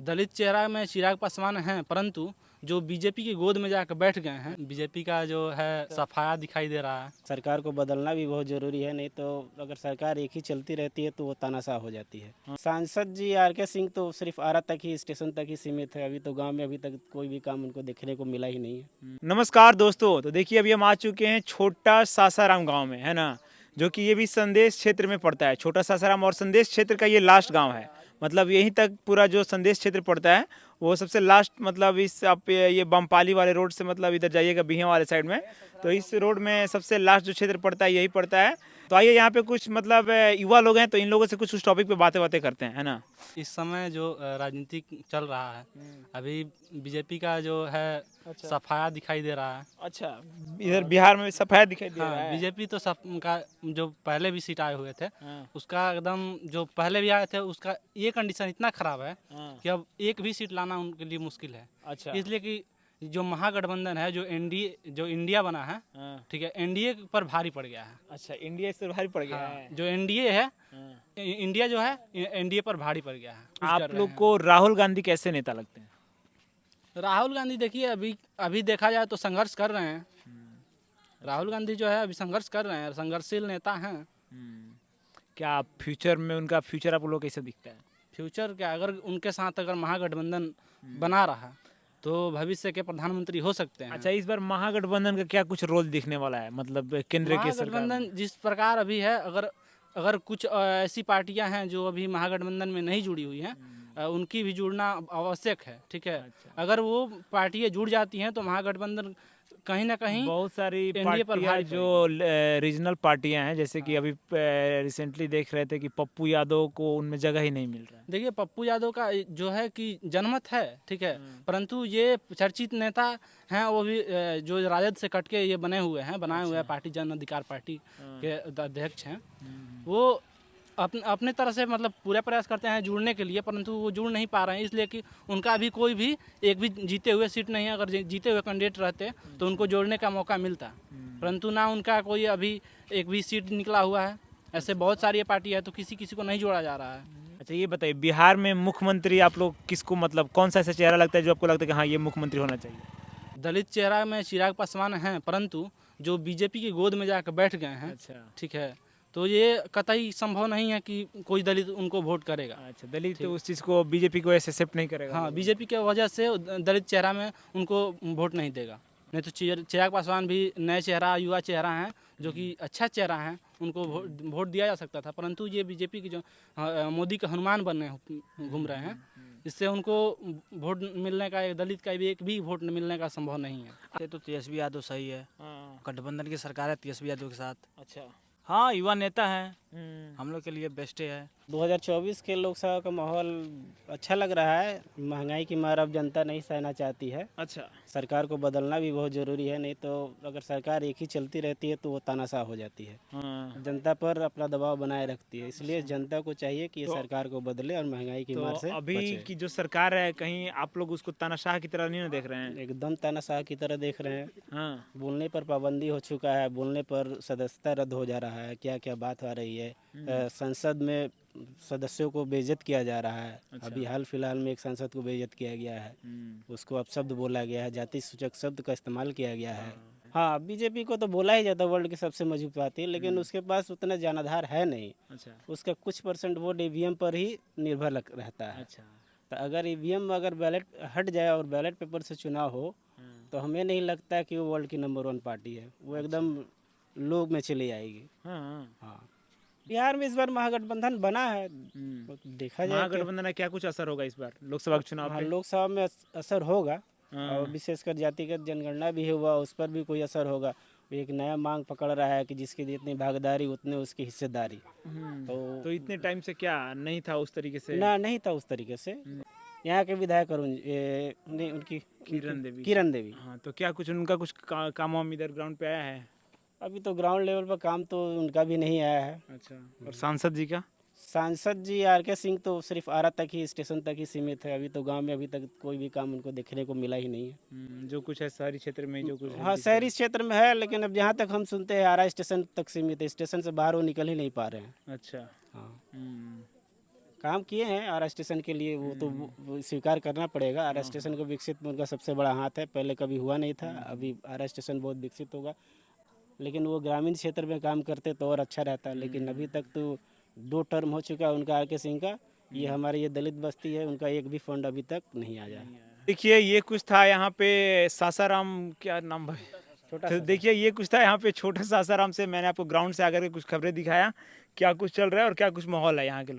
दलित चेहरा में चिराग पासवान हैं, परंतु जो बीजेपी की गोद में जाकर बैठ गए हैं, बीजेपी का जो है सफाया दिखाई दे रहा है। सरकार को बदलना भी बहुत ज़रूरी है, नहीं तो अगर सरकार एक ही चलती रहती है तो वो तानाशाह हो जाती है। सांसद जी आर.के. सिंह तो सिर्फ आरा तक ही, स्टेशन तक ही सीमित है। अभी तो गांव में अभी तक कोई भी काम उनको देखने को मिला ही नहीं है। नमस्कार दोस्तों, तो देखिए अभी हम आ चुके हैं छोटा सासाराम गांव में, है ना, जो कि ये भी संदेश क्षेत्र में पड़ता है। छोटा सासाराम और संदेश क्षेत्र का ये लास्ट गांव है, मतलब यहीं तक पूरा जो संदेश क्षेत्र पड़ता है वो सबसे लास्ट, मतलब इस आप ये बमपाली वाले रोड से मतलब इधर जाइएगा बिहिया वाले साइड में, तो इस रोड में सबसे लास्ट जो क्षेत्र पड़ता है यही पड़ता है। तो आइए यहाँ पे कुछ मतलब युवा लोग हैं, तो इन लोगों से कुछ उस टॉपिक पे बातें करते हैं, है ना। इस समय जो राजनीतिक चल रहा है, अभी बीजेपी का जो है सफाया दिखाई दे रहा है। अच्छा, इधर बिहार में सफाया दिखाई दे रहा हाँ, है। बीजेपी तो सब का जो पहले भी सीट आए हुए थे, हाँ। उसका एकदम जो पहले भी आए थे उसका ये कंडीशन इतना खराब है हाँ। कि अब एक भी सीट लाना उनके लिए मुश्किल है। अच्छा। इसलिए कि जो महागठबंधन है, जो एनडीए, जो इंडिया बना है, हाँ। ठीक है, एनडीए पर भारी पड़ गया है। अच्छा, इंडिया से भारी पड़ गया हाँ, है। जो एनडीए है, हाँ। इंडिया जो है एनडीए पर भारी पड़ गया है। कुछ कर आप रहे लोग हैं। को राहुल गांधी कैसे नेता लगते हैं? राहुल गांधी देखिए, अभी अभी देखा जाए तो संघर्ष कर रहे हैं। राहुल गांधी जो है अभी संघर्ष कर रहे हैं, संघर्षशील नेता हैं। क्या फ्यूचर में उनका फ्यूचर आप लोग कैसे दिखता है? फ्यूचर क्या, अगर उनके साथ अगर महागठबंधन बना रहा तो भविष्य के प्रधानमंत्री हो सकते हैं। अच्छा, इस बार महागठबंधन का क्या कुछ रोल दिखने वाला है, मतलब केंद्र की सरकार में? महागठबंधन जिस प्रकार अभी है, अगर अगर कुछ ऐसी पार्टियां हैं जो अभी महागठबंधन में नहीं जुड़ी हुई हैं, उनकी भी जुड़ना आवश्यक है, ठीक है। अच्छा। अगर वो पार्टियां जुड़ जाती हैं तो महागठबंधन कहीं ना कहीं बहुत सारी एनडीए पर पार्टियां भारी जो रीजनल पार्टियां हैं, जैसे कि अभी रिसेंटली देख रहे थे कि पप्पू यादव को उनमें जगह ही नहीं मिल रहा है। देखिए, पप्पू यादव का जो है कि जनमत है, ठीक है, परंतु ये चर्चित नेता हैं, वो भी जो राजद से कट के ये बनाए हुए हैं पार्टी, जन अधिकार पार्टी के अध्यक्ष हैं। वो अपने तरह से मतलब पूरा प्रयास करते हैं जुड़ने के लिए, परंतु वो जुड़ नहीं पा रहे हैं, इसलिए कि उनका अभी कोई भी एक भी जीते हुए सीट नहीं है। अगर जीते हुए कैंडिडेट रहते तो उनको जोड़ने का मौका मिलता, परंतु ना उनका कोई अभी एक भी सीट निकला हुआ है। ऐसे बहुत सारी पार्टी है तो किसी किसी को नहीं जोड़ा जा रहा है। अच्छा, ये बताइए, बिहार में मुख्यमंत्री आप लोग किसको, मतलब कौन सा ऐसा चेहरा लगता है जो आपको लगता है कि हाँ ये मुख्यमंत्री होना चाहिए? दलित चेहरा में चिराग पासवान हैं, परंतु जो बीजेपी की गोद में जाकर बैठ गए हैं, अच्छा। ठीक है, तो ये कतई संभव नहीं है कि कोई दलित उनको वोट करेगा। अच्छा, दलित तो उस चीज़ को, बीजेपी को ऐसे एक्सेप्ट नहीं करेगा। हाँ, बीजेपी के वजह से दलित चेहरा में उनको वोट नहीं देगा। नहीं तो चिराग पासवान भी नए चेहरा, युवा चेहरा हैं, जो कि अच्छा चेहरा है, उनको वोट दिया जा सकता था, परंतु ये बीजेपी की जो मोदी के हनुमान बनने घूम रहे हैं, इससे उनको वोट मिलने का, एक दलित का भी एक भी वोट मिलने का संभव नहीं है। तो तेजस्वी यादव सही है। हाँ। गठबंधन की सरकार है तेजस्वी यादव के साथ। अच्छा। हाँ, युवा नेता है, हम लोग के लिए बेस्ट है। 2024 के लोकसभा का माहौल अच्छा लग रहा है। महंगाई की मार अब जनता नहीं सहना चाहती है। अच्छा। सरकार को बदलना भी बहुत ज़रूरी है, नहीं तो अगर सरकार एक ही चलती रहती है तो वो तानाशाह हो जाती है। हाँ। जनता पर अपना दबाव बनाए रखती है, इसलिए जनता को चाहिए कि ये सरकार को बदले और महंगाई की मार तो से अभी बचे। की जो सरकार है, कहीं आप लोग उसको तानाशाह की तरह नहीं ना देख रहे हैं? एकदम तानाशाह की तरह देख रहे हैं। हाँ। बोलने पर पाबंदी हो चुका है, बोलने पर सदस्यता रद्द हो जा रहा है, क्या क्या बात आ रही है। संसद में सदस्यों को बेइज्जत किया जा रहा है। अभी हाल फिलहाल में एक सांसद को बेइज्जत किया गया है, उसको अपशब्द बोला गया है, जाति सूचक शब्द का इस्तेमाल किया गया है। हाँ, बीजेपी को तो बोला ही जाता है वर्ल्ड की सबसे मजबूत पार्टी, लेकिन उसके पास उतना जनाधार है नहीं। अच्छा। उसका कुछ % वोट ईवीएम पर ही निर्भर रहता है। अच्छा। तो अगर ईवीएम, अगर बैलेट हट जाए और बैलेट पेपर से चुनाव हो, तो हमें नहीं लगता कि वो वर्ल्ड की नंबर 1 पार्टी है। वो एकदम लो में चली आएगी। हाँ। हाँ, बिहार में इस बार महागठबंधन बना है, तो देखा जाए महागठबंधन का क्या कुछ असर होगा इस बार लोकसभा के चुनाव हाँ, पे? लोकसभा में असर होगा। हाँ। और विशेषकर जातिगत जनगणना भी हुआ, उस पर भी कोई असर होगा। एक नया मांग पकड़ रहा है कि जिसकी जितनी भागीदारी उतने उसकी हिस्सेदारी। तो इतने टाइम से क्या नहीं था उस तरीके से? नहीं था उस तरीके से। यहाँ के विधायक नहीं, उनकी किरण देवी। हाँ, तो क्या कुछ उनका कुछ काम वाम इधर ग्राउंड पे आया है? अभी तो ग्राउंड लेवल पर काम तो उनका भी नहीं आया है। अच्छा। और सांसद जी का? सांसद जी आर.के. सिंह तो सिर्फ आरा तक ही, स्टेशन तक ही सीमित है। अभी तो गांव में अभी तक कोई भी काम उनको देखने को मिला ही नहीं है। जो कुछ है शहरी क्षेत्र में जो कुछ है। हाँ, शहरी क्षेत्र में है, लेकिन अब जहाँ तक हम सुनते हैं आरा स्टेशन तक सीमित है। स्टेशन से बाहर वो निकल ही नहीं पा रहे हैं। अच्छा। हाँ, काम किए हैं आर स्टेशन के लिए, वो तो वो स्वीकार करना पड़ेगा। आर स्टेशन को विकसित में उनका सबसे बड़ा हाथ है, पहले कभी हुआ नहीं था, अभी आर स्टेशन बहुत विकसित होगा। लेकिन वो ग्रामीण क्षेत्र में काम करते तो और अच्छा रहता, लेकिन अभी तक तो 2 टर्म हो चुका है उनका, आर के सिंह का। ये हमारी ये दलित बस्ती है, उनका एक भी फंड अभी तक नहीं आया। देखिए ये कुछ था यहाँ पे सासाराम, क्या नाम भाई, तो देखिए ये कुछ था यहाँ पे छोटा सासाराम से। मैंने आपको ग्राउंड से आकर के कुछ खबरें दिखाया, क्या कुछ चल रहा है और क्या कुछ माहौल है यहाँ के लोग।